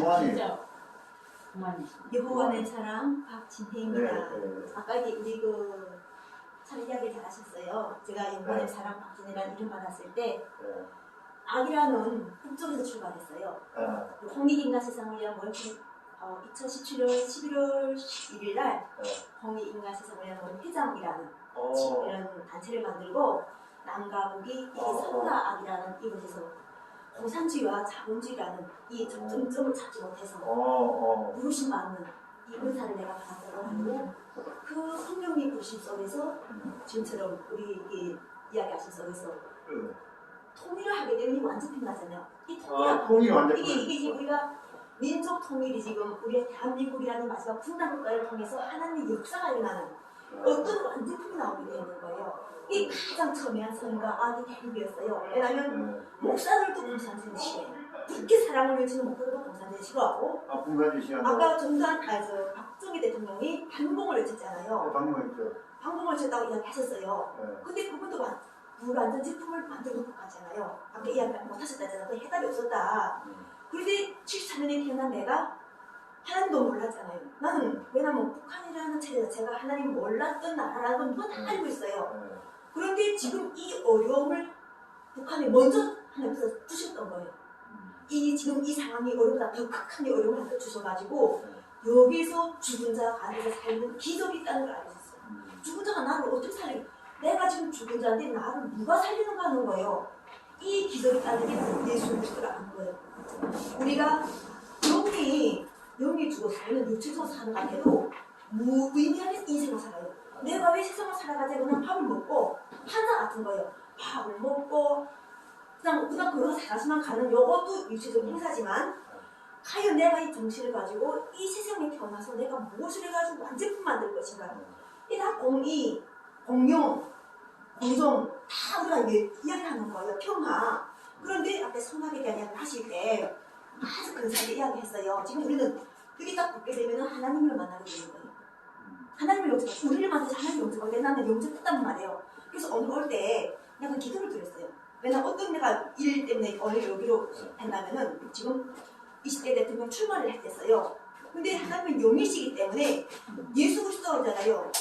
그만이. 진짜 그만이. 여호와의 사랑 박진혜입니다. 네. 아까 이제 우리 참 이야기를 잘 하셨어요. 제가 여호와의 사랑 박진혜라는 이름 받았을 때 네. 악이라는 북쪽에서 출발했어요. 홍익인간 세상을 위한 모임 2017년 11월 11일 날 홍익인간 세상을 위한 모임 회장이라는 이런 단체를 만들고 남과 북이 이게 선과 악이라는 이곳에서 공산주의와 자본주의라는 이 접점점을 찾지 못해서 부르심 받는 이 은사를 내가 받았다고 하고 그 성령의 부르심 속에서 지금처럼 우리 이야기하신 속에서 통일을 하게 되면 이 완전 끝나잖아요. 이 통일 완전 이게 지금 우리가 민족 통일이 지금 우리 대한민국이라는 마지막 분단국가를 통해서 하나님의 역사가 일어나는 어떤 완전품이 나오게 되는 거예요. 이 가장 첨예한 선과 악의 대립이었어요. 왜냐하면 목사들도 공산주의 싫어해요. 그렇게 사랑을 외치는 목사들도 공산주의 싫어하고 아까 정단 박정희 대통령이 반공을 외쳤잖아요. 반공을 외쳤다고 이야기하셨어요. 근데 그분도 불완전 제품을 만들고 갔잖아요. 아까 이야기 못하셨다잖아요. 그 해답이 없었다. 그런데 73년에 태어난 내가 하나님도 몰랐잖아요. 나는 왜냐면 북한이라는 체제 자체가 하나님 몰랐던 나라라는 건 누가 다 알고 있어요. 그런데 지금 이 어려움을 북한에 먼저 하나님께서 주셨던 거예요. 지금 이 상황이 어렵다, 더 극한 어려움을 하나 주셔가지고 여기서 죽은 자가 안에서 살는 기적이 있다는 걸 알고 있었어요. 죽은 자가 나를 어떻게 살려? 내가 지금 죽은 자인데 나를 누가 살리는가 하는 거예요. 이 기적이 있다는 게 예수 그리스도를 아는 거예요. 우리가 영이 죽어서 우리는 육체적으로 사는 것 같아도 무의미한 인생을 살아요. 내가 왜 세상을 살아가지? 그냥 밥을 먹고 환자 같은 거예요. 밥을 먹고 그냥 걸어서 살아서만 가는 요것도 육체적인 행사지만 과연 내가 이 정신을 가지고 이 세상에 태어나서 내가 무엇을 해가지고 완제품 만들 것인가? 이 다 공의, 공용, 공정 다 우리가 이야기하는 거예요. 평화. 그런데 앞에 성악에 대한 이야기를 하실 때 아주 근사하게 이야기했어요. 지금 우리는 여기 딱 붙게 되면 하나님을 만나게 되는 거예요. 하나님을 영접하고 우리를 만나서 하나님을 영접하고 나는 영접했단 말이에요. 그래서 오늘 올 때 내가 기도를 드렸어요. 왜냐면 어떤 내가 일 때문에 오늘 여기로 했다면은 지금 20대 대통령 출마를 했댔어요. 근데 하나님은 영이시기 때문에 예수 그리스도잖아요.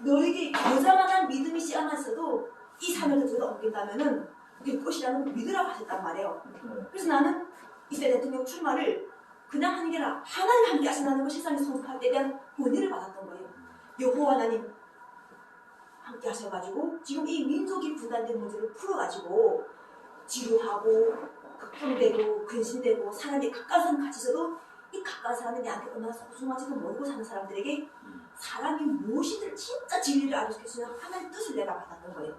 너에게 여자만한 믿음이 씨앗만서도 이 사명을 저기다 옮긴다면은 그게 것이라는 믿으라고 하셨단 말이에요. 그래서 나는 20대 대통령 출마를 그냥 하는 게 아니라 하나님 함께 하신다는 걸 세상에 선포할 때 대한 권위를 받았던 거예요. 여호와 하나님 함께 하셔가지고 지금 이 민족이 분단된 문제를 풀어가지고 지루하고 걱정되고 근심되고 사람이 가까운 사람 같이 있어도 이 가까운 사람이 내한테 얼마나 소중한지도 모르고 사는 사람들에게 사람이 무엇이든 진짜 진리를 알려줄 수 있는 하나님의 뜻을 내가 받았던 거예요.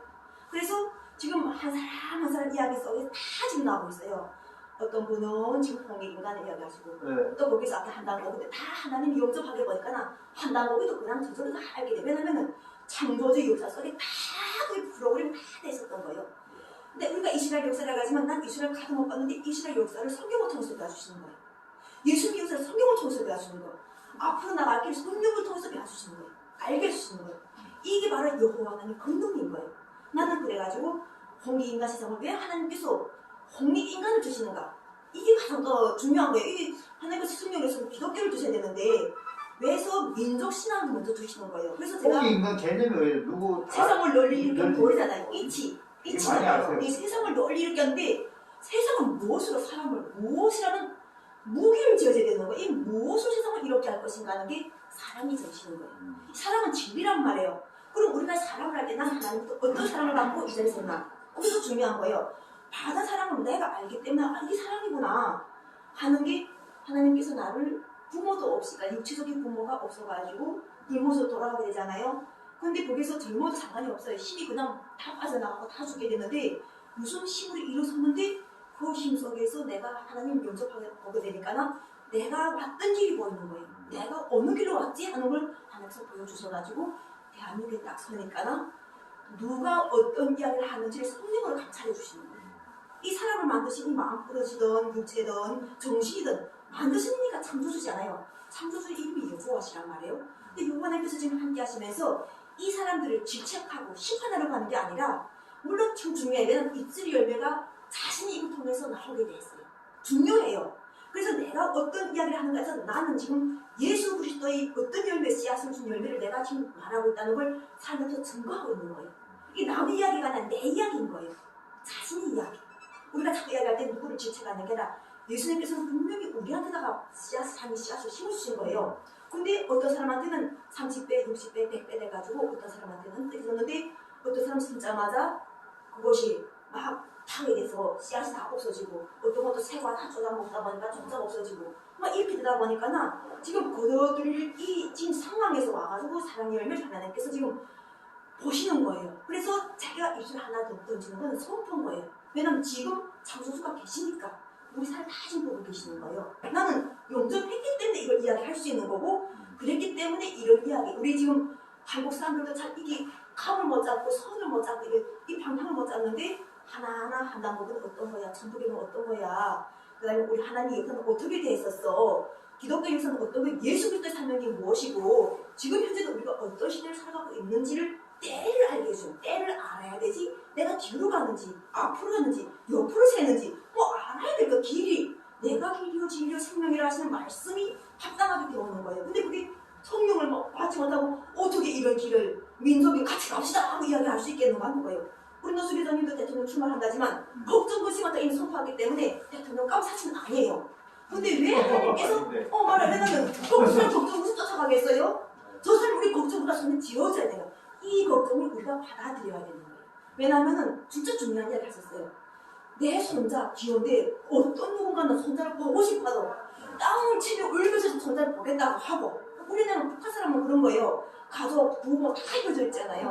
그래서 지금 한 사람 한 사람 이야기 속에 다 지금 나오고 있어요. 어떤 분은 지금 홍익인간을 이야기하시고 또 거기서 앞에 한단고기도 다 하나님이 영접하게 보니까 한단고기도 그냥 저절로 다 알게 돼요. 왜냐면 창조주의 역사 속에 다 그 프로그램이 다 돼 있었던 거예요. 근데 우리가 이스라엘 역사를 가지만 난 이스라엘 가도 못 봤는데 이스라엘 역사를 성경을 통해서 배워주시는 거예요. 예수님 역사를 성경을 통해서 배워주시는 거예요. 앞으로 나갈 길 성경을 통해서 배워주시는 거예요. 알게 해주시는 거예요. 이게 바로 여호와 하나님의 권능인 거예요. 나는 그래가지고 홍익인간 세상을 왜 하나님께서 홍익인간을 주시는가? 이게 가장 더 중요한 거예요. 이게 하나님께서 성령으로서 기독교를 주셔야 되는데 왜서 민족 신앙을 먼저 주시는 거예요. 그래서 제가 홍익인간 개념이 왜 누구 세상을 널리 일으킨 돌이잖아요. 이치잖아요. 이 세상을 널리 일으켰는데 세상은 무엇으로 사람을 무엇이라는 무기를 지어져야 되는 거예요. 이 무엇을 세상을 이렇게 할 것인가 하는 게 사람이 정치는 거예요. 사람은 진리란 말이에요. 그럼 우리가 사람을 할 때 난 하나님부터 어떤 사랑을 받고 이 자리에서 있나? 그것도 중요한 거예요. 받은 사랑을 내가 알기 때문에 이게 사랑이구나 하는 게 하나님께서 나를 부모도 없이, 그러니까 육체적인 부모가 없어가지고 굶어서 돌아가게 되잖아요. 근데 거기서 젊어도 상관이 없어요. 힘이 그냥 다 빠져나가고 다 죽게 되는데 무슨 힘으로 일어섰는데 그 힘 속에서 내가 하나님 영접하게 보게 되니까 내가 왔던 길이 보이는 거예요. 내가 어느 길로 왔지 하는 걸 하나님께서 보여주셔가지고 대한민국에 딱 서니까 누가 어떤 이야기를 하는지를 성령으로 감찰해 주시는 거예요. 이 사람을 만드신 이 마음 부러지든 육체든 정신이든 만드신 이니까 창조주잖아요. 창조주 이름이 여호와시란 말이에요. 근데 여호와님께서 지금 함께 하시면서 이 사람들을 질책하고 심판하려고 하는 게 아니라 물론 참 중요해요. 왜냐면 잎쓸이 열매가 자신의 입을 통해서 나오게 돼 있어요. 중요해요. 그래서 내가 어떤 이야기를 하는가 해서 나는 지금 예수 그리스도의 어떤 열매, 씨앗을 준 열매를 내가 지금 말하고 있다는 걸 삶에서 증거하고 있는 거예요. 이게 남의 이야기가 아니라 내 이야기인 거예요. 자신의 이야기. 우리가 자꾸 이야기할 때 누구를 질책하는 게 아니라 예수님께서는 분명히 우리한테다가 삶의 씨앗을 심어주신 거예요. 근데 어떤 사람한테는 30배, 60배, 100배 돼가지고 어떤 사람한테는 흙들이 섰는데 어떤 사람 심자마자 그것이 막 탕에 돼서 씨앗이 다 없어지고 어떤 것도 새가 다 쪼다 먹다 보니까 점점 없어지고 막 이렇게 되다 보니까 지금 그들이 이 지금 상황에서 와가지고 사랑의 열매를 하나님께서 지금 보시는 거예요. 그래서 자기가 입술 하나 더 던지는 건 선포인 거예요. 왜냐면 지금 창조주가 계시니까 우리 살 다 지금 보고 계시는 거예요. 나는 용접했기 때문에 이걸 이야기할 수 있는 거고 그랬기 때문에 이런 이야기 우리 지금 한국 사람들도 잘 이게 감을 못 잡고 선을 못 잡고 이 방향을 못 잡는데 하나하나 한 단국은 어떤 거야, 천국에는 어떤 거야, 그 다음에 우리 하나님 역사는 어떻게 돼 있었어, 기독교 역사는 어떤 거야, 예수 그리스도의 사명이 무엇이고 지금 현재는 우리가 어떤 시대를 살아가고 있는지를 때를 알게 해줘. 때를 알아야 되지. 내가 뒤로 가는지 앞으로 가는지 옆으로 새는지 뭐 알아야 될 거. 길이 내가 길이요 진리요 생명이라 하시는 말씀이 합당하게 들어오는 거예요. 근데 그게 성령을 받지 못하고 어떻게 이런 길을 민족이 같이 갑시다 하고 이야기할 수 있겠는가 하는 거예요. 우리 노수 회장님도 대통령 출마한다지만 걱정 거시마다 이미 선포하기 때문에 대통령 깜사치는 아니에요. 근데 왜 하나님께서 말하려면 그 사람 걱정 무슨 쫓아가겠어요? 저 사람 우리 걱정보다 손에 쥐어져야 돼요. 이 걱정을 우리가 받아들여야 되는 거예요. 왜냐하면 진짜 중요한 이야기 하셨어요. 내 손자 귀여운데 어떤 누군가는 손자를 보고 싶어도 땅을 치며 울면서 손자를 보겠다고 하고 우리는 북한 사람은 그런 거예요. 가족, 부모 다 이루어져 있잖아요.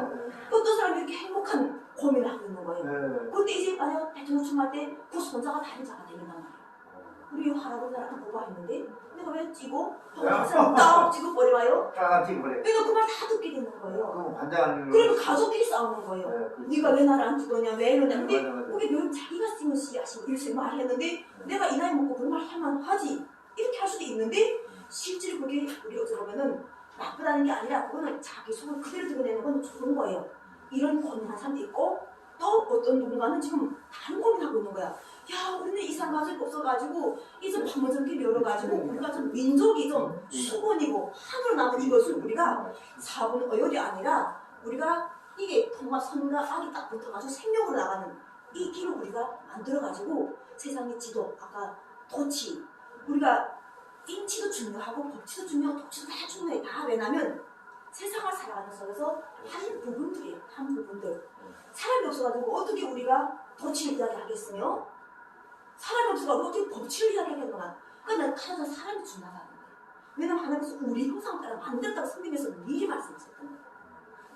어떤 사람이 이렇게 행복한 고민을 하고 있는 거예요. 근데 이제 만약 대통령 출마할 때 그 손자가 다른 자가 되는단 말이에요. 우리 할아버지 나랑 뭐가 있는데 내가 왜 찌고 딱 찌고 버려와요? 내가 그 말 다 듣게 되는 거예요. 그러면 가족끼리 싸우는 거예요. 네가 왜 나를 안 죽었냐, 왜 이러냐. 근데 그게 늘 자기가 쓰는 씨앗이고 일생 말했는데 내가 이 나이 먹고 그런 말 하면 하지 이렇게 할 수도 있는데 실제로 그게 우리 어찌 보면은 나쁘다는 게 아니라 그거는 자기 속을 그대로 드러내는 건 좋은 거예요. 이런 고민한 사람도 있고 또 어떤 누군가는 지금 다른 고민하고 있는 거야. 야, 우리는 이상 가족이 없어가지고 이제 판문점길 열어가지고 우리가 좀 민족이 좀 수건이고 하늘로 남은 이것을 우리가 사고는 어열이 아니라 우리가 이게 통합선과 악이 딱 붙어가지고 생명으로 나가는 이 길을 우리가 만들어가지고 세상의 지도, 아까 도치, 우리가 인치도 중요하고 법치도 중요하고 도치도 다 중요해. 다 왜냐면 세상을 살아가는 속에서 한 부분들이에요. 한 부분들. 사람이 없어가지고 어떻게 우리가 도치를 이야기하겠으며 사람이 없어가지고 어떻게 법치를 이야기하겠는가. 그러니까 난 가장 사람이 중요하다는 거예요. 왜냐면 하나님께서 우리 형상 따라 만들었다고 성경에서 미리 말씀하셨던 거예요.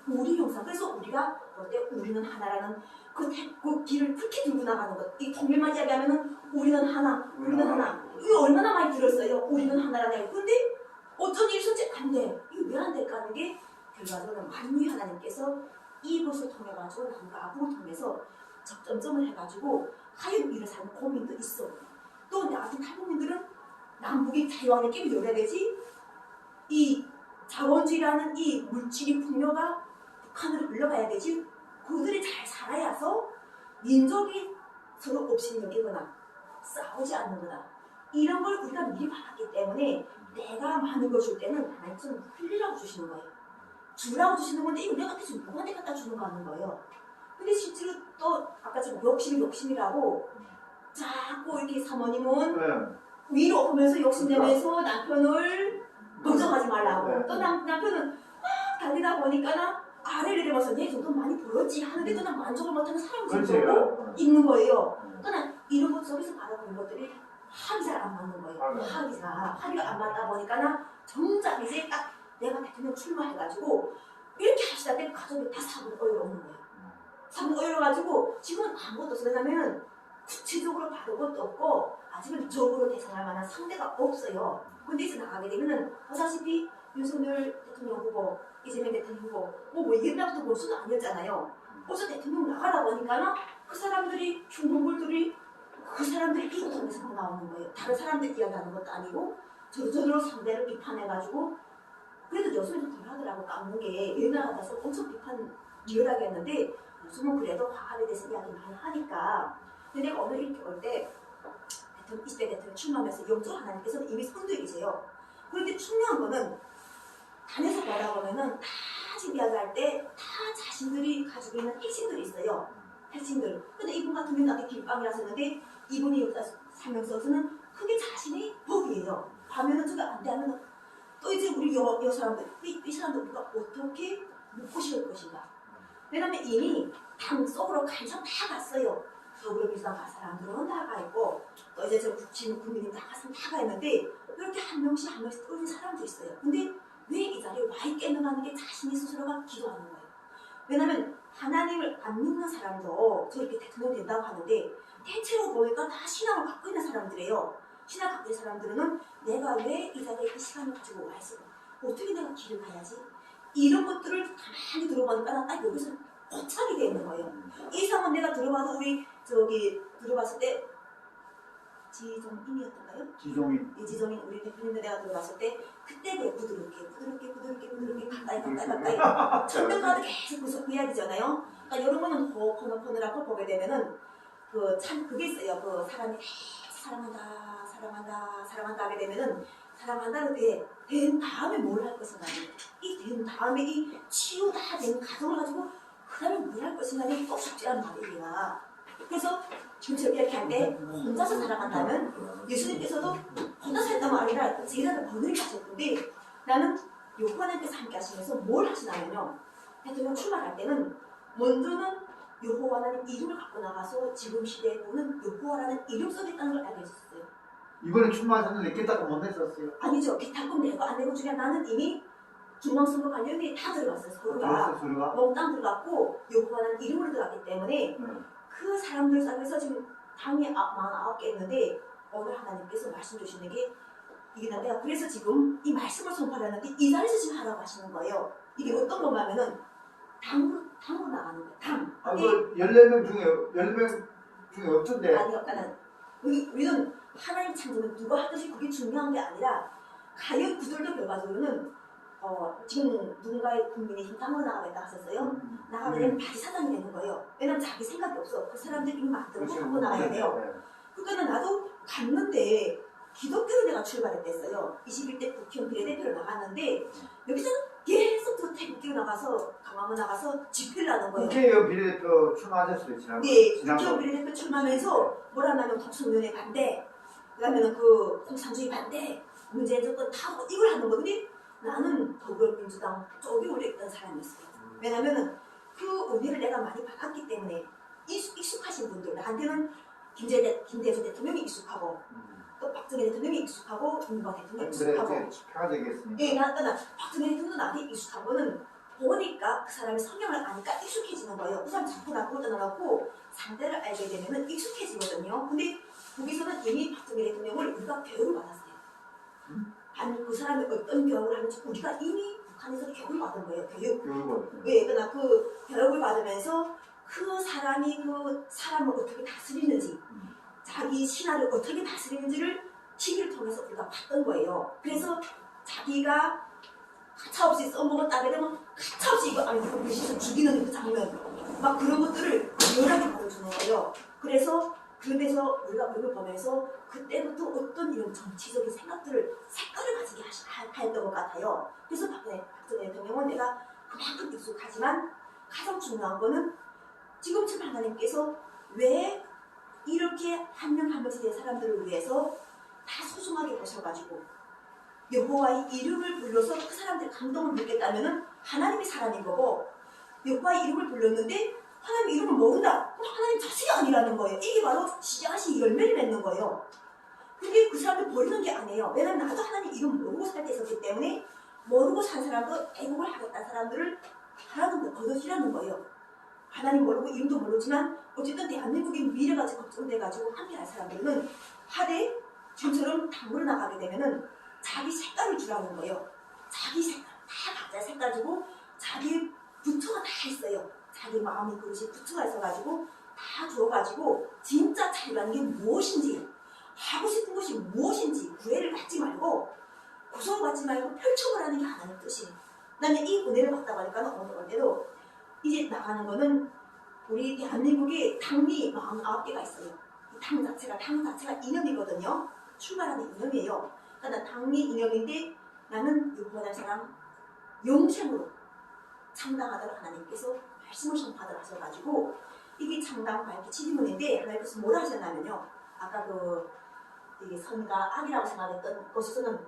우리 형상. 그래서 우리가 어때? 우리는 하나라는 그 길을 그렇게 들고 나가는 것. 이 통일만 이야기하면은 우리는 하나, 우리는 하나. 이거 얼마나 많이 들었어요. 우리는 하나라는. 근데 어쩐 일이 있었지? 안 돼. 이거 왜 안 될까 하는 게 결과적으로 만유의 하나님께서 이것을 통해가지고 남과 아국을 통해서 접점점을 해가지고 하얀 일을 사는 고민도 있어. 또 나 같은 탈북민들은 남북이 자유한의 게임이 열어야 되지. 이 자원주의라는 이 물질이 풍요가 북한으로 흘러가야 되지. 그들이 잘 살아야서 민족이 서로 없이 여기거나 싸우지 않는구나. 이런 걸 우리가 미리 받았기 때문에 내가 많은 걸 줄 때는 하나님께서는 흘리라고 주시는 거예요. 주라고 주시는 건데 이거 내가 계속 누구한테 갖다 주는 거 하는 거예요. 근데 실제로 또 아까 지금 욕심이라고 자꾸 이렇게 사모님은 위로 보면서 욕심내면서 남편을 걱정하지 말라고. 또 남편은 막 달리다 보니까 아래를 내려서 내 정도 많이 벌었지 하는데 또 난 만족을 못하는 사람이 지금 있는 거예요. 그러나 이런 것 속에서 바라보는 것들이 합이 잘 안 맞는 거예요. 합의가 안 맞다 보니까 정작 이제 딱 내가 대통령 출마해가지고 이렇게 하시다 보니 가족이 다 사고를 어려오는 거예요. 사고를 어려가지고 지금은 아무것도 없어요. 왜냐면 구체적으로 바른 것도 없고 아직은 적으로 대상할 만한 상대가 없어요. 근데 이제 나가게 되면은 보다시피 윤석열 대통령 후보, 이재명 대통령 후보 뭐 옛날부터 보수는 아니었잖아요. 벌써 대통령 나가다 보니까 그 사람들이 흉물들이 그 사람들이 이익 통해서 나오는 거예요. 다른 사람들 이야기하는 것도 아니고 저절로 상대를 비판해가지고 그래도 요즘은 좀 덜하더라고. 깎는 게 옛날 같아서 엄청 비판 리얼하게 했는데 요즘은 그래도 화합에 대해서 이야기 많이 하니까. 근데 내가 오늘 이렇게 올 때 대통령, 20대 대통령 출마하면서 영적으로 하나님께서는 이미 선두에 계세요. 그런데 중요한 거는 단에서 보다 보면은 다 지금 이야기할 때 다 자신들이 가지고 있는 핵심들이 있어요. 핵심들. 근데 이분 같은 경우는 아직 뒷방이라서 했는데 이분이 살면서는 크게 자신의 법이에요. 하면은 저게 안 돼 하면은 또 이제 우리 여 사람들 이 사람들 우리가 어떻게 묻고 싶을 것인가. 왜냐면 이미 당 속으로 간첩 다 갔어요. 더불어민주당 간 사람들은 다 가 있고 또 이제 저 국민님 다 가서 다 가 있는데 이렇게 한 명씩 뚫린 사람도 있어요. 근데 왜 이 자리에 와 있겠는가 하는 게 자신이 스스로가 기도하는 거예요. 왜냐면 하나님을 안 믿는 사람도 저렇게 대통령 된다고 하는데 대체로 보니까 다 신앙을 갖고 있는 사람들이에요. 신앙 갖고 있는 사람들은 내가 왜 이 자리에 이 시간을 가지고 와 있어? 어떻게 내가 길을 가야지? 이런 것들을 가만히 들어보니까 딱 여기서 고착이 되어 있는 거예요. 이 상황 내가 들어봐도 우리 저기 들어봤을 때 지정인이었던가요? 지종인. 지정인 우리 대표님들 내가 들어봤을 때 그때 왜 부드럽게 가까이 천명가도 계속 그 이야기잖아요. 그러니까 이런 거는 코너라고 보게 되면은 그 참 그게 있어요. 그 사람이 사랑한다 하게 되면은 사랑한다는 된 다음에 뭘 할 것인가 이 된 다음에 이 치유 다 된 가정을 가지고 그 다음에 뭘 할 것인가는 꼭 쉽지않은 말이야. 그래서 지금 저렇게 이렇게 할 때 혼자서 살아간다면 예수님께서도 혼자서 했다는 아니라 제자를 번을 하셨는데 나는 여호와님께서 함께 하시면서 뭘 하시냐면요. 대통령 출마할 때는 먼저는 여호와 하나님 이름을 갖고 나가서 지금 시대에 보는 여호와라는 이름 속에 있다는 걸 알게 해줬어요. 이번에 출마하셨는데 깨닫고 못 냈었어요. 아니죠. 기타금 내고 안 내고 중에 나는 이미 중앙선거 관련이 다 들어갔어요. 서로가 몽땅 들어갔고 여호와라는 이름으로 들어갔기 때문에 그 사람들 사이에서 지금 당이 49개 있는데 오늘 하나님께서 말씀 주시는 게 이게 내가 그래서 지금 이 말씀을 선포하려는데 이 자리에서 지금 하라고 하시는 거예요. 이게 어떤 거냐면은 당으로 나가는 거예요. 당. 그 14명 중에 없던데. 아니요. 우리는 하나님 창조는 누가 하듯이 그게 중요한 게 아니라 가연 구절도 결과적으로는 지금 누군가의 국민의힘 당으로 나가겠다 하셨어요. 나가게 되면 다시 사장이 되는 거예요. 왜냐면 자기 생각이 없어. 그 사람들이 만들고 갖고 나가야 돼요. 그러니까 나도 갔는데 기독교로 내가 출발했댔어요. 21대 국회의원 비례대표로 나갔는데 여기서 계속 태극기로 나가서 강화문 나가서 집회를 하는 거예요. 국회의원 비례대표 출마하셨어요 지난번. 네, 국회의원 비례대표 출마하면서 뭐라면 독소연애 반대, 그다음에는 그 공산주의 반대, 문재인 정권 다 이걸 하는 거. 근데 나는 더불어민주당 쪽에 오래 있던 사람이었어요. 왜냐면은 그 은혜를 내가 많이 받았기 때문에 익숙하신 분들, 나한테는 김대중 대통령이 익숙하고 또 박정희 대통령이 익숙하고 김대중 대통령이 익숙하고 표가 되겠습니다. 예, 나 박정희 대통령도 나한테 익숙한 거는 보니까 그 사람의 성향을 아니까 익숙해지는 거예요. 그 사람 자꾸 나쁘고 떠나갖고 상대를 알게 되면 익숙해지거든요. 근데 거기서는 이미 박정희 대통령을 우리가 교육을 받았어요. 아니 그 사람이 어떤 교육을 하는지 우리가 이미 북한에서 교육을 받은 거예요. 교육을. 왜? 그러나 그 교육을 받으면서 그 사람이 그 사람을 어떻게 다스리는지 자기 신화를 어떻게 다스리는지를 TV를 통해서 우리가 봤던 거예요. 그래서 자기가 가차없이 써먹었다게 되면 가차없이 이거 아니 이거 무시해서 죽이는 그 장면 막 그런 것들을 여러하게 보여주는 거예요. 그래서 그래서 우리가 그걸 보면서 그때부터 어떤 이런 정치적인 색깔을 가지게 했던 것 같아요. 그래서 박정희 대통령은 내가 그만큼 익숙하지만 가장 중요한 거는 지금쯤 하나님께서 왜 이렇게 한 명 한 명씩 된 사람들을 위해서 다 소중하게 보셔가지고 여호와의 이름을 불러서 그 사람들 감동을 받겠다면은 하나님이 사람인 거고 여호와의 이름을 불렀는데 하나님 이름을 모른다. 그럼 하나님 자체가 아니라는 거예요. 이게 바로 씨앗이 열매를 맺는 거예요. 근데 그 사람들 버리는 게 아니에요. 왜냐면 나도 하나님 이름 모르고 살 때 있었기 때문에 모르고 산 사람도 애국을 하겠다는 사람들을 하나도 거둬시라는 거예요. 하나님 모르고 이름도 모르지만 어쨌든 대한민국의 미래가 걱정돼가지고 함께할 사람들은 하되 지금처럼 당으로 나가게 되면은 자기 색깔을 주라는 거예요. 자기 색깔 다 각자 색깔 주고 자기 부처가 다 있어요. 자기 마음이 그릇이 부처가 있어가지고 다 줘가지고 진짜 자기라는 게 무엇인지 하고 싶은 것이 무엇인지 구애를 받지 말고 고소받지 말고 펼쳐보라는 게 하나님 뜻이에요. 나는 이 은혜를 받다고 하니까 오늘 때도 이제 나가는 거는 우리 대한민국에 당이 49개가 있어요. 당 자체가 이념이거든요. 출발하는 이념이에요. 그러니까 당이 이념인데 나는 유보하는 사람 영생으로 창당하도록 하나님께서 말씀을 선포하도록 하셔가지고 이게 창당 밝기 7인문인데 하나님께서 뭐라 하셨냐면요. 아까 이게 선과 악이라고 생각했던 것에서는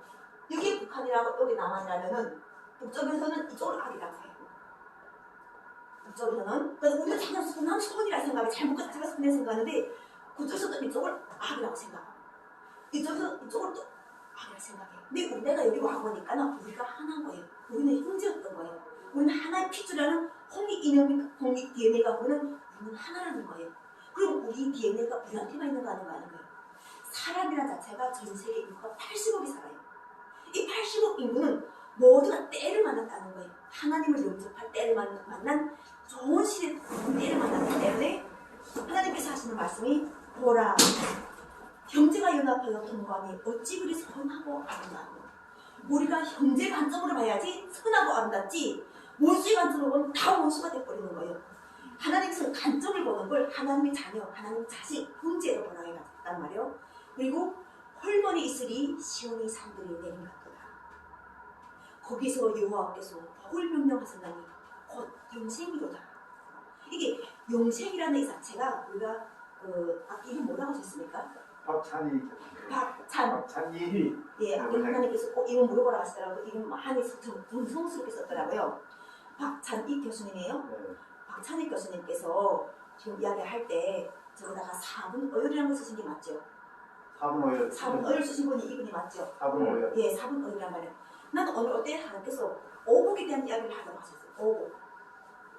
여기 북한이라고 여기 남한이라면은 북쪽에서는 이쪽을 악이라고 해요. 북쪽에서는 그래서 우리가 자녀서 난 선이라 생각해 잘못 가다가 선이라 생각하는데 그쪽에서도 이쪽을 악이라고 생각하고 이쪽에서 이쪽을 또 악이라고 생각해요. 근데 내가 여기 와보니까 우리가 하나인 거예요. 우리는 형제였던 거예요. 우리는 하나의 피줄이라는 홍익 이념이 홍익 DNA가 우리는 하나라는 거예요. 그럼 우리 DNA가 우리한테만 있는 거 아닌가 하는 거예요. 사람이라는 자체가 전 세계 인구가 80억이 살아요. 이 80억 인구는 모두가 때를 만났다는 거예요. 하나님을 영접할 때를 만난 좋은 시대 때를 만났기 때문에 하나님께서 하시는 말씀이 보라 형제가 연합하여 동거하니 어찌 그리 선하고 아름다워. 우리가 형제 관점으로 봐야지 선하고 아름답지 원수의 관점으로 보면 다 원수가 돼버리는 거예요. 하나님께서 관점을 보는 걸 하나님의 자녀, 하나님 자식, 형제로 보라고 했단 말이에요. 그리고 홀머니 있으리 시온의 산들이 내린 같도다. 거기서 여호와께서 복을 명령하셨나니 곧 영생이로다. 이게 영생이라는 이 자체가 우리가 이름 뭐라고 하셨습니까? 박찬희. 박찬희. 예, 하나님께서 꼭 이름 물어보라 하시더라고요. 이름 한이 정성스럽게 썼더라고요. 박찬희 교수님이에요. 네. 박찬희 교수님께서 지금 이야기할 때 저기다가 4분 어열이라는 걸 쓰신 게 맞죠? 4분 어열. 4분 어열 쓰신 분이 이분이 맞죠? 4분 어열. 예, 4분 어열이란 말이에요. 나는 오늘 어때 하나님께서 오복에 대한 이야기를 하려고 하셨어요. 오복.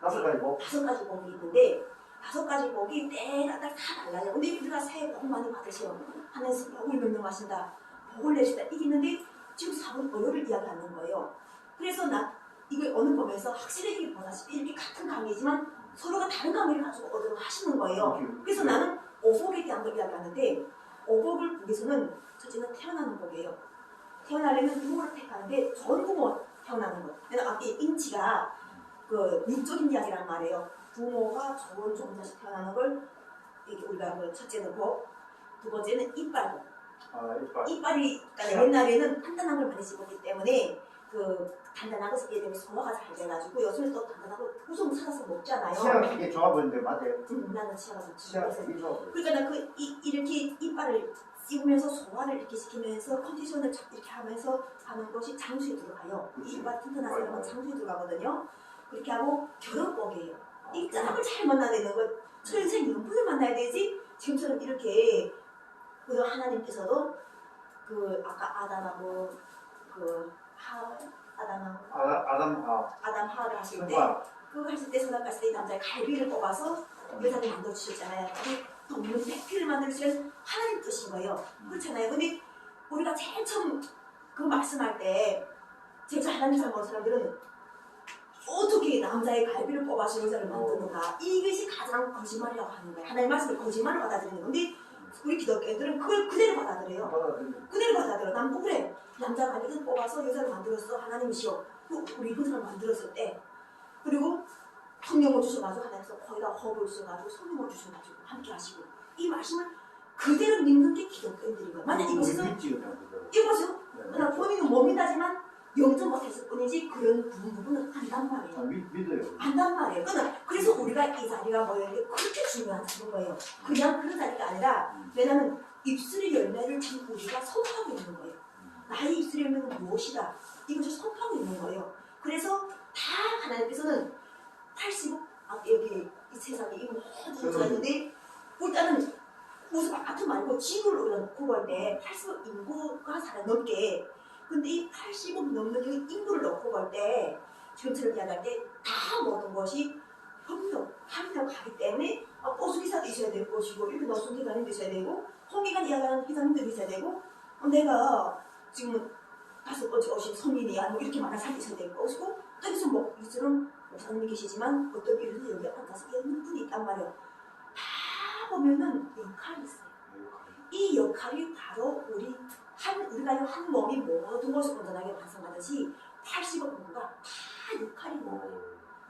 5가지 복. 5가지 복이 있는데 5가지 복이 때가 다 달라요. 근데 우리가 새해 복 많이 받으시오. 하나님께서 복을 명령하신다. 복을 내신다. 이게 있는데 지금 4분 어열을 이야기하는 거예요. 그래서 이걸 오늘 보면서 확실히 보다시피 이렇게 같은 강의지만 서로가 다른 강의를 가지고 얻으러 하시는 거예요. 그래서 나는 오복에 대한 걸 이야기하는데 오복을 보기 위해서는 첫째는 태어나는 복이에요. 태어나려면 부모를 택하는데 좋은 부모 태어나는 거. 내가 아까 인치가 육적인 이야기란 말이에요. 부모가 좋은 자식 태어나는 걸 이게 우리가 첫째는 복, 두 번째는 이빨 복. 이빨이 그러니까 옛날에는 단단한 걸 많이 씹었기 때문에 단단한 것을 예를 들면 소화가 잘 돼가지고 요즘에 또 단단하고 우선 찾아서 먹잖아요. 치아가 되게 좋아 보이는데 맞아요? 나는 치아가 좋지. 치아가 되게 좋아 보여요. 그러니까 나 이렇게 이빨을 씹으면서 소화를 이렇게 시키면서 컨디션을 이렇게 하면서 하는 것이 장수에 들어가요. 이빨 튼튼한 사람은 장수에 들어가거든요. 그렇게 하고 결혼복이에요. 이 짝을 잘 만나야 되는 거. 천생 연분을 만나야 되지. 지금처럼 이렇게 하나님께서도 아까 아담하고 아담 하와를 하실 때 그거 하실 때 선악 갔을 때 남자의 갈비를 뽑아서 여자를 만들어 주셨잖아요. 동물 100피를 만들어주신 하나님 뜻인 거예요. 그렇잖아요. 근데 우리가 제일 처음 그 말씀할 때 제일 하나님 잘 모르는 사람들은 어떻게 남자의 갈비를 뽑아서 여자를 만드는가, 이것이 가장 거짓말이라고 하는 거예요. 하나님 말씀을 거짓말로 받아들이는 건데 우리 기독교인들은 그걸 그대로 받아들여요. 그대로 받아들여. 난 그래. 남자 갈비를 뽑아서 여자를 만들었어. 하나님이시여. 우리 그 사람 만들었을 때. 그리고 성령을 주셔가지고 하나님께서 거기다 허브를 주셔가지고 성령을 주셔가지고 함께 하시고 이 말씀을 그대로 믿는 게 기독교인들인 거예요. 만약 이것에서 이것은 그러나 본인은 못 믿다지만 영접 못했을 뿐이지 그런 부분은 안단 말이에요. 믿어요. 안단 말이에요. 그래서 우리가 이 자리가 모여있는 게 그렇게 중요한 자리인 거예요. 그냥 그런 자리가 아니라 왜냐하면 입술의 열매를 지금 우리가 선포하고 있는 거예요. 나의 입술의 열매는 무엇이다. 이것을 선포하고 있는 거예요. 그래서 다 하나님께서는 80억 여기 이 세상에 이 모든 것이 있는데 일단은 무슨 아트 말고 지구를 놓고 볼 때 80억 인구가 살아 넘게. 근데 이 80억 넘는 이 인구를 놓고 볼 때 지금처럼 이야기할 때 다 모든 것이 협력하기 때문에 보수기사도 있어야 될 것이고 이렇게 노숙기관님도 있어야 되고 홍기관 이야기하는 기사님도 있어야 되고 내가 지금 5번째 오신 성인이야 뭐 이렇게 말할 사람이 있어야 될 것이고 여기서 이처럼 목사님이 계시지만 어떤 일에서 여기 앉아서 있는 분이 있단 말이에요. 다 보면은 역할이 있어요. 이 역할이 바로 우리가 한 몸이 모든 것을 온전하게 완성하듯이 80억 인구가 다 역할이 있는 거예요.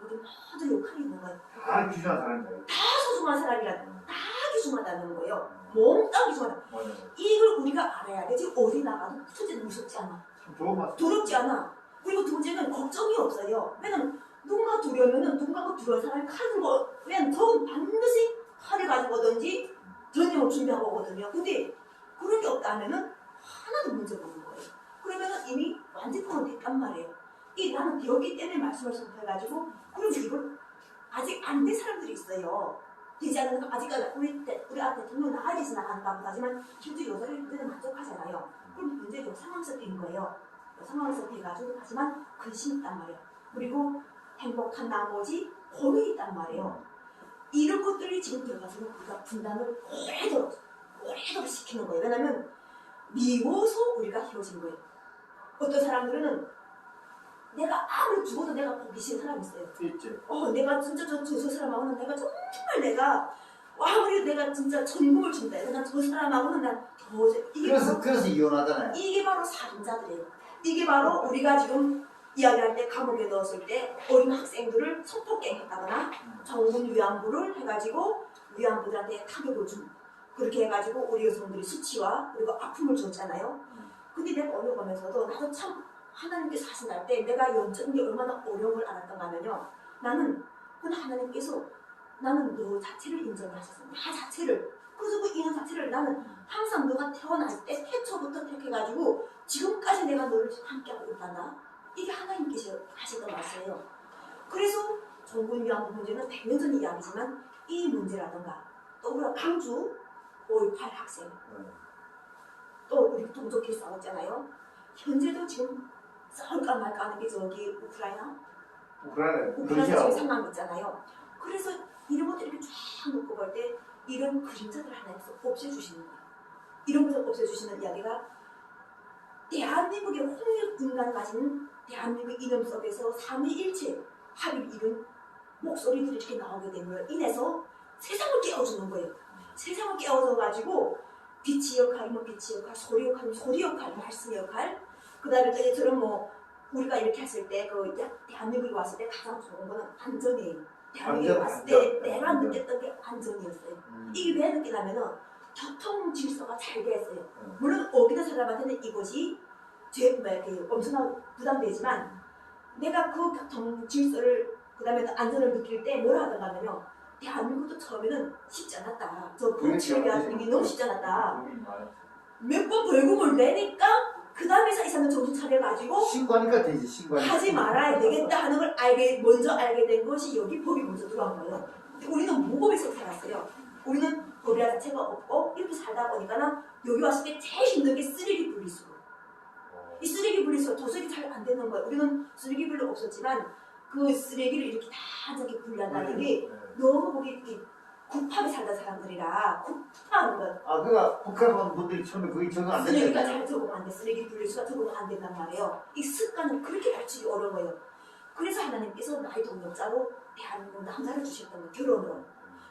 우리 모두 역할이 있는 거예요. 다 귀중한 사람이에요. 다 소중한 사람이라 다 귀중하다는 거예요. 몽땅 좋아요. 맞아요. 이걸 우리가 알아야 되지. 어디 나가도 첫째는 무섭지 않아. 참 좋은 말씀. 두렵지 않아. 그리고 두 번째는 걱정이 없어요. 왜냐면 누군가 두려우면은 누군가 그 두려운 사람이 칼 들고 왜냐면 저는 반드시 칼을 가지고 오든지 전쟁을 준비하고 오거든요. 근데 그런 게 없다면은 하나도 문제가 없는 거예요. 그러면은 이미 완전히 됐단 말이에요. 이 나는 배웠기 때문에 말씀을 선택해가지고 그럼 이걸 아직 안 된 사람들이 있어요. 되지 않는 거 아직까지 우리 아들 대통령 나가야 돼서 나간다고 하지만 실제 여자를 그대로 만족하잖아요. 그럼 문제가 상황에서 된 거예요. 상황에서 돼가지고 하지만 근심이 있단 말이에요. 그리고 행복한 나머지 고민이 있단 말이에요. 이런 것들이 지금 들어가서 우리가 분단을 오래도록 시키는 거예요. 왜냐면 미워서 우리가 헤어진 거예요. 어떤 사람들은 내가 아무리 죽어도 내가 보기 싫은 사람이 있어요. 있지. 내가 진짜 저 사람하고는 내가 정말 내가 아무리 내가 진짜 전공을 준다 해도 난 저 사람하고는 난 도저히 그래서 이혼하잖아요. 이게 바로 살인자들이에요. 이게 바로 우리가 지금 이야기할 때 감옥에 넣었을 때 어린 학생들을 성폭행했다거나 정군 위안부를 해가지고 위안부들한테 타격을 준 그렇게 해가지고 우리 여성들이 수치와 그리고 아픔을 줬잖아요. 근데 내가 어려가면서도 나도 참 하나님께서 하신다 때 내가 연적인 게 얼마나 어려움을 알았던가 하면요. 나는 그냥 하나님께서 나는 너 자체를 인정하셨어요. 나 자체를. 그래서 그 인연 자체를 나는 항상 너가 태어날 때 태초부터 택해가지고 지금까지 내가 너를 함께하고 있단다. 이게 하나님께서 하셨던 말씀이에요. 그래서 정군 위안부 문제는 100년 전 이야기지만 이 문제라든가 또 우리가 강주 5.18 학생 또 우리 동족끼리 싸웠잖아요. 현재도 지금 싸울까 말까 하는 게 저기 우크라이나 지금 상황 있잖아요. 그래서 이런 것들 이렇게 쫙 놓고 볼 때 이런 그림자들 하나에서 없애주시는 거예요. 이런 것을 없애주시는 이야기가 대한민국의 홍역 인간 가진 대한민국 이념 속에서 삼위일체 합의를 이룬 목소리들이 이렇게 나오게 됨으로 인해서 세상을 깨워주는 거예요. 세상을 깨워줘가지고 빛의 역할이면 빛의 역할, 소리 역할이면 소리 역할, 말씀의 역할 그 다음에 또 저런 뭐 우리가 이렇게 했을 때 그 대한민국에 왔을 때 가장 좋은 거는 안전이에요. 대한민국에 왔을 때 내가 느꼈던 게 안전이었어요. 이게 왜 느끼냐면은 교통 질서가 잘 됐어요. 물론 어기는 사람한테는 이것이 엄청나게 부담되지만 내가 그 교통 질서를 그 다음에 안전을 느낄 때 뭐라 하던가 하면요. 대한민국도 처음에는 쉽지 않았다. 저 불치를 하는 게 너무 쉽지 않았다. 몇 번 벌금을 내니까 그 다음에 이 사람은 정신 차려가지고 신고하니까 되지. 신고하니까. 하지 말아야 되겠다 하는 걸 먼저 알게 된 것이 여기 법이 먼저 들어간 거예요. 근데 우리는 무법에서 살았어요. 우리는 법이라는 자체가 없고 이렇게 살다 보니까 여기 왔을 때 제일 힘든 게 쓰레기 분리수거. 이 쓰레기 분리수거 도저히 잘 안 되는 거예요. 우리는 쓰레기 분리 없었지만 그 쓰레기를 이렇게 다 저기 분리한다는 게 너무 거기 이렇게 급하게 살던 사람들이라 급하는 거예요. 그러니까 국회의원 분들이 처음에 그게 적응 안 쓰레기가 되잖아요. 잘 적응 안 돼. 쓰레기 분리수거가 적응 안 된단 말이에요. 이 습관은 그렇게 고치기 어려운 거예요. 그래서 하나님께서 나의 동역자로 대한민국 남자를 주셨던 거예요. 결혼으로.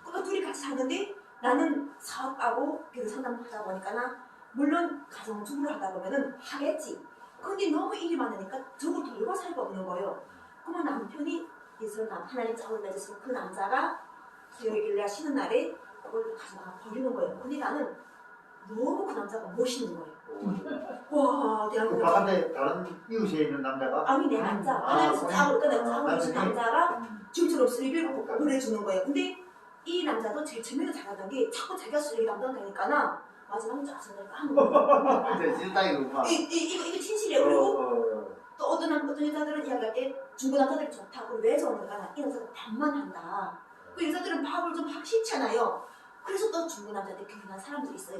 그러니까 둘이 같이 사는데 나는 사업하고 결혼 상담을 하다 보니까 물론 가정주부를 하다 보면은 하겠지. 근데 너무 일이 많으니까 저걸 돌고 살 수 없는 거예요. 그러면 남편이 하나님 짝을 맺었으면 그 남자가 수요일날 쉬는 날에 그걸 가져다가 버리는 거예요. 근데 나는 너무 그 남자가 멋있는 거예요. 와, 대한민국. 바깥에 다른 이웃에 있는 남자가? 아니, 내 남자. 하나님께서 짝을 맺은 남자가 줄처럼 쓰레기를 보내주는 거예요. 근데 이 남자도 제일 처음에는 잘하던 게 자꾸 자기가 쓰레기 담당되니까 마지막에 짜증나니까 하는 거예요. 진짜 이거구나. 이거 진실이에요. 그리고 또 어떤 여자들은 이야기할 때 중국 남자들이 좋다고 왜 저러니까 이 남자가 밥만 한다. 그 여자들은 밥을 좀 하기 싫잖아요. 그래서 또 중국 남자들 결혼한 사람들이 있어요.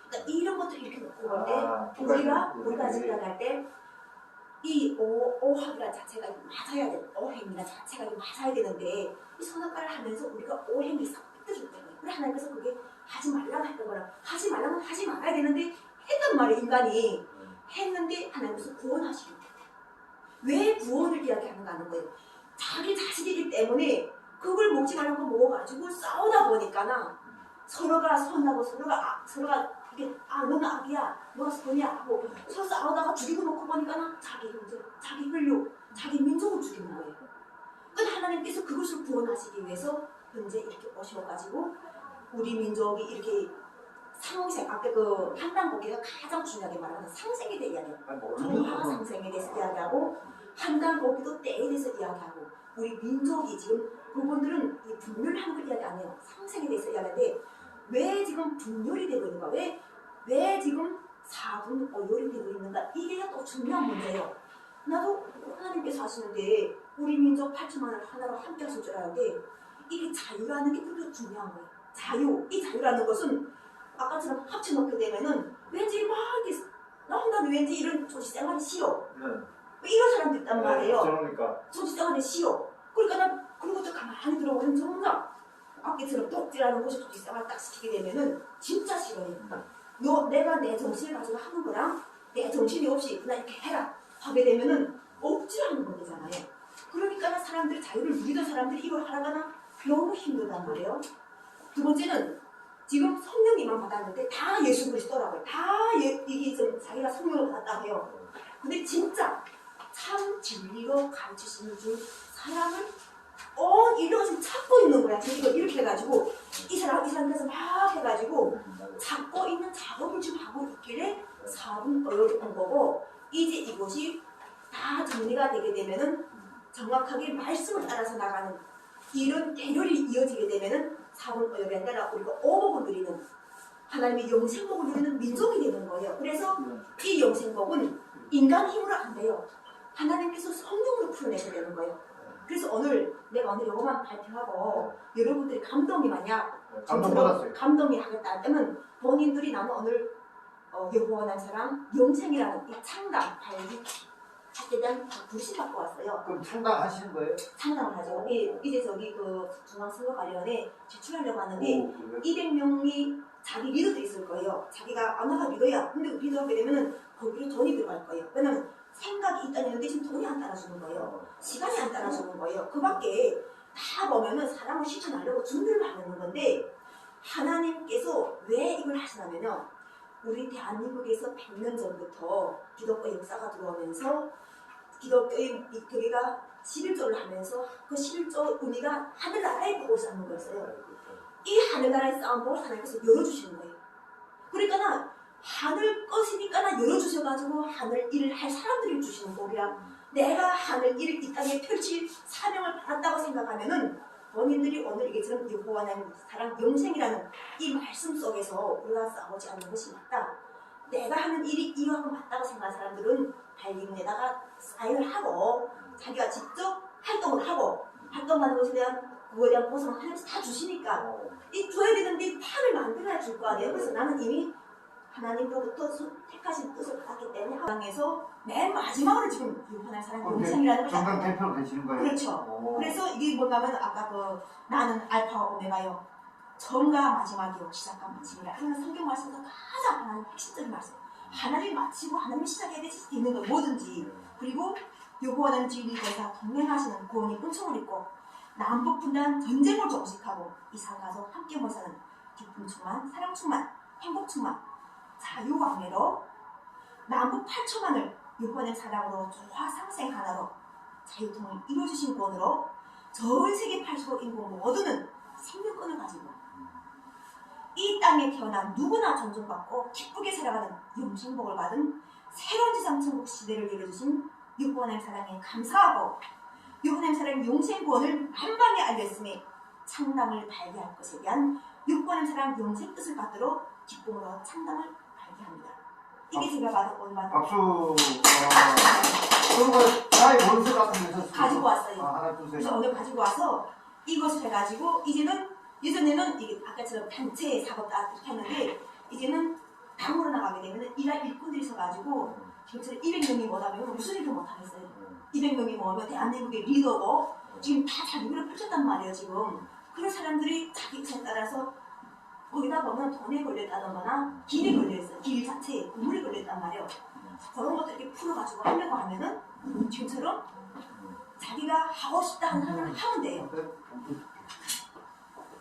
그러니까 이런 것들 이렇게 놓고 볼 때 우리가 지금 이야기할 때 이 오합이라는 자체가 맞아야 돼. 오행이라는 자체가 맞아야 되는데 이 선악과를 하면서 우리가 오행이 싹 삐뚤어질 거예요. 우리 하나님께서 그게 하지 말라고 했던 거랑 하지 말라면 하지 말아야 되는데 했단 말이에요. 인간이 했는데 하나님께서 구원하시는 거예요. 왜 구원을 이야기하는가 하는 거예요. 자기 자식이기 때문에 그걸 먹지 말라고 먹어가지고 싸우다 보니까 서로가 선하고 서로가 이게 너는 악이야, 너가 선이야 하고 서로 싸우다가 죽이고 놓고 보니까 자기 형제, 자기 혈육, 자기 민족을 죽이는 거예요. 그러니까 하나님께서 그것을 구원하시기 위해서 현재 이렇게 오셔가지고 우리 민족이 이렇게 상생, 아까 그 한단복귀가 가장 중요하게 말하는 상생에 대해 이야기해요. 중화 상생에 대해서 이야기하고 한단복귀도 때에 대해서 이야기하고 우리 민족이 지금 그분들은 이 분열하는 걸 이야기 안 해요. 상생에 대해서 이야기하는데 왜 지금 분열이 되고 있는가? 왜 지금 4분 어열이 되고 있는가? 이게 또 중요한 문제예요. 나도 하나님께서 하시는데 우리 민족 8천만을 하나로 함께 하실 줄 알았는데 이게 자유라는 게 그렇게 중요한 거예요. 자유, 이 자유라는 것은 아까처럼 합쳐놓게 되면은 왠지 막 이렇게 나는 왠지 이런 조직생활이 싫어. 왜 이런 사람도 있단 말이에요. 그러니까. 조직생활이 싫어. 그러니까 난 그런 것도 가만히 들어보면 정말 아까처럼 독재라는 것이 조직생활을 딱 시키게 되면은 진짜 싫어요. 내가 내 정신을 가지고 하는 거랑 내 정신이 없이 그냥 이렇게 해라 하게 되면은 억지로 하는 거 되잖아요. 그러니까 사람들이 자유를 누리던 사람들이 이걸 하다가 너무 힘들단 말이에요. 두 번째는 지금 성령님만 받았는데 다 예수 그리스도라고요. 이게 좀 자기가 성령을 받았다고 해요. 근데 진짜 참 진리로 가르치시는 줄 사람을 이런 거 지금 찾고 있는 거야. 지금 이거 이렇게 해가지고 이 사람께서 막 해가지고 찾고 있는 작업을 지금 하고 있길래 4분 어려운 거고 이제 이것이 다 정리가 되게 되면은 정확하게 말씀을 따라서 나가는 이런 대열이 이어지게 되면은 4분 어렵이 아니라 우리가 오복을 누리는 하나님의 영생복을 누리는 민족이 되는 거예요. 그래서 이 영생복은 인간 힘으로 안 돼요. 하나님께서 성령으로 풀어내게 되는 거예요. 그래서 내가 오늘 이거만 발표하고 여러분들이 감동이 만약 감동받았어요. 감동이 하겠다 하면 본인들이 나는 오늘 여호와의 사랑 영생이라는 이 창당 발기 에 대한 부르심 받고 왔어요. 그럼 창당하시는 거예요? 창당을 하죠. 이제 저기 그 중앙선거관리원에 제출하려고 하는데 200명이 자기 리더도 있을 거예요. 자기가 나가 리더야. 근데 그 리더 하게 되면은 거기로 돈이 들어갈 거예요. 왜냐면 생각이 있다는 데 지금 돈이 안 따라주는 거예요. 시간이 안 따라주는 거예요. 그 밖에 다 보면은 사람을 시켜내려고 준비를 하는 건데 하나님께서 왜 이걸 하시냐면요. 우리 대한민국에서 100년 전부터 기독교 역사가 들어오면서 기독교의 교회가 11조를 하면서 그 11조 의미가 하늘나라의 복을 쌓는 거였어요. 이 하늘나라의 싸움을 하나님께서 열어주시는 거예요. 그러니까 하늘 것이니까 열어주셔가지고 하늘 일을 할 사람들이 주시는 복이라 내가 하늘 일을 이 땅에 펼칠 사명을 받았다고 생각하면은 본인들이 오늘 이게 지금 여호와의 사랑 영생이라는 이 말씀 속에서 우리가 싸우지 않는 것이 맞다. 내가 하는 일이 이와가 맞다고 생각하는 사람들은 발림에다가 사인을 하고 자기가 직접 활동을 하고 활동하는 것에 대한 그거에 대한 보상을 하나님께서 다 주시니까 이 줘야 되는데 판을 만들어야 줄 거 아니에요. 그래서 나는 이미 하나님으로부터 택하신 뜻을 받았기 때문에 하나님에서 맨 마지막으로 지금 여호와의 사랑 영생이라는 걸 정당 대표로 되시는 거예요? 그렇죠. 그래서 이게 뭔가면 아까 그 나는 알파와 오메가요. 처음과 마지막이요. 시작과 마침이라. 하는 성경 말씀에서 가장 하나님 핵심적인 말씀. 하나님이 마치고 하나님이 시작해야 될 수 있는 것 뭐든지. 그리고 여호와는 진리에서 동행하시는 구원이 은총을 입고 남북 분단 전쟁을 종식하고 이산 가서 함께 못 사는 기쁨 충만, 사랑 충만, 행복 충만, 자유 왕래로 남북 8천만을 여호와의 사랑으로 조화 상생 하나로 자유통을 이루어주신 구원으로 전 세계 80억 인구 모두는 생명권을 가지고 이 땅에 태어난 누구나 존중받고 기쁘게 살아가는 영생복을 받은 새로운 지상 천국 시대를 열어주신 여호와의 사랑에 감사하고 여호와의 사랑의 영생구원을 만방에 알렸음에 창당을 발기할 것에 대한 여호와의 사랑 영생 뜻을 받도록 기쁨으로 창당을 발기합니다. 이게 제가 받은 오늘 받은 박수. 그런 거 나의 원서 같은 데서 가지고 왔어요. 하나 두세 그래서 오늘 가지고 와서 이것을 해가지고 예전에는 이게 아까처럼 단체 작업 다 이렇게 했는데 이제는 당으로 나가게 되면 일할 일꾼들이 서가지고 지금처럼 200명이 뭐다면 무슨 일도 못하겠어요. 200명이 뭐면 대한민국의 리더고 지금 다 자기 일을 펼쳤단 말이에요. 지금 그런 사람들이 자기 의사에 따라서 거기다 보면 돈에 걸렸다는 거나 길에 걸려있어요. 길 자체에 건물에 걸려있단 말이에요. 그런 것들 이렇게 풀어가지고 하려고 하면은 지금처럼 자기가 하고 싶다 하는 사람을 하면 돼요.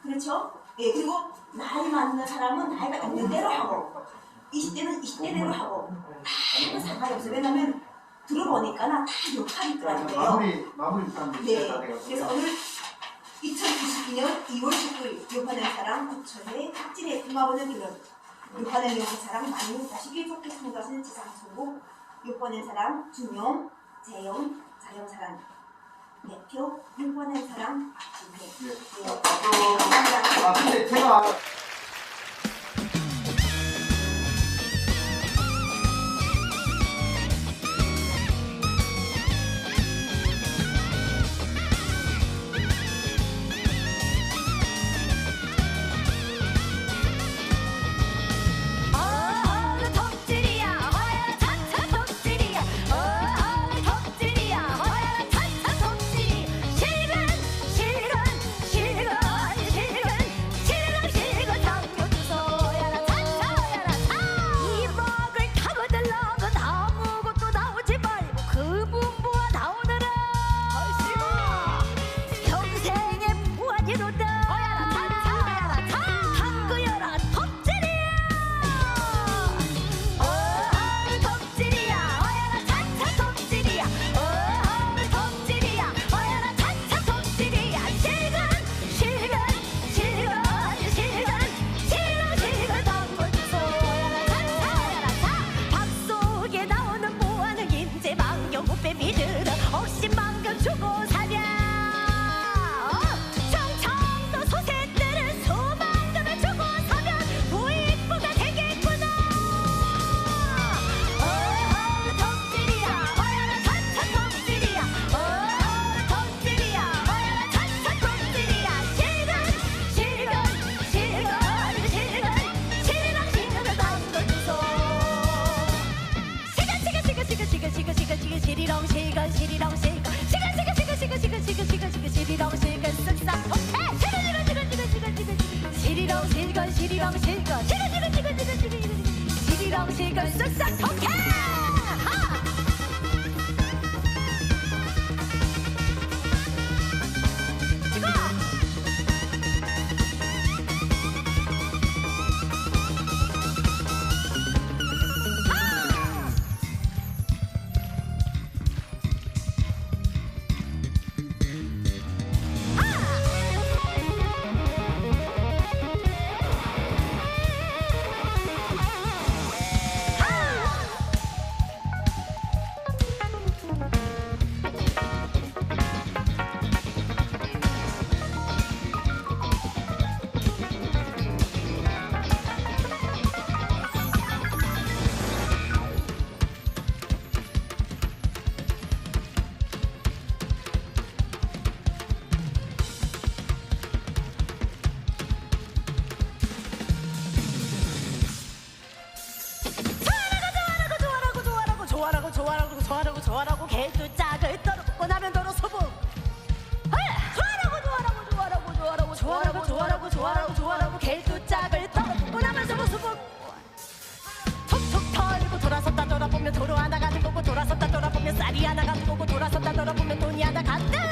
그렇죠? 예, 그리고 나이 많은 사람은 나이가 있는 대로 하고 20대는 20대대로 하고 다 상관이 없어요. 왜냐면 들어보니까 다 역할이 있더라고요. 마무리 네, 그래서 오늘 2022년 2월 19일 여호와의 사랑 부처의 각진의 금화보는 기록 6번의 명사랑 많이 다시기 좋게 참가하신 지상천국 6번의 사람 준용, 재용, 자영사랑 대표 6번의 사람 박진혜. 네. 네. 감사합니다. 근데 제가 시리렁시건 쓱싹 통쾌! 좋아라고 개도 짝을 떨어붙고 나면 도로 소복 좋아라고 개도 짝을 떨어붙고 나면 도로 소복 톡톡 털고 돌아섰다 돌아보면 도로 하나 가는 거고 돌아섰다 돌아보면 쌀이 하나 가는 거고 돌아섰다 돌아보면 돈이 하나 간다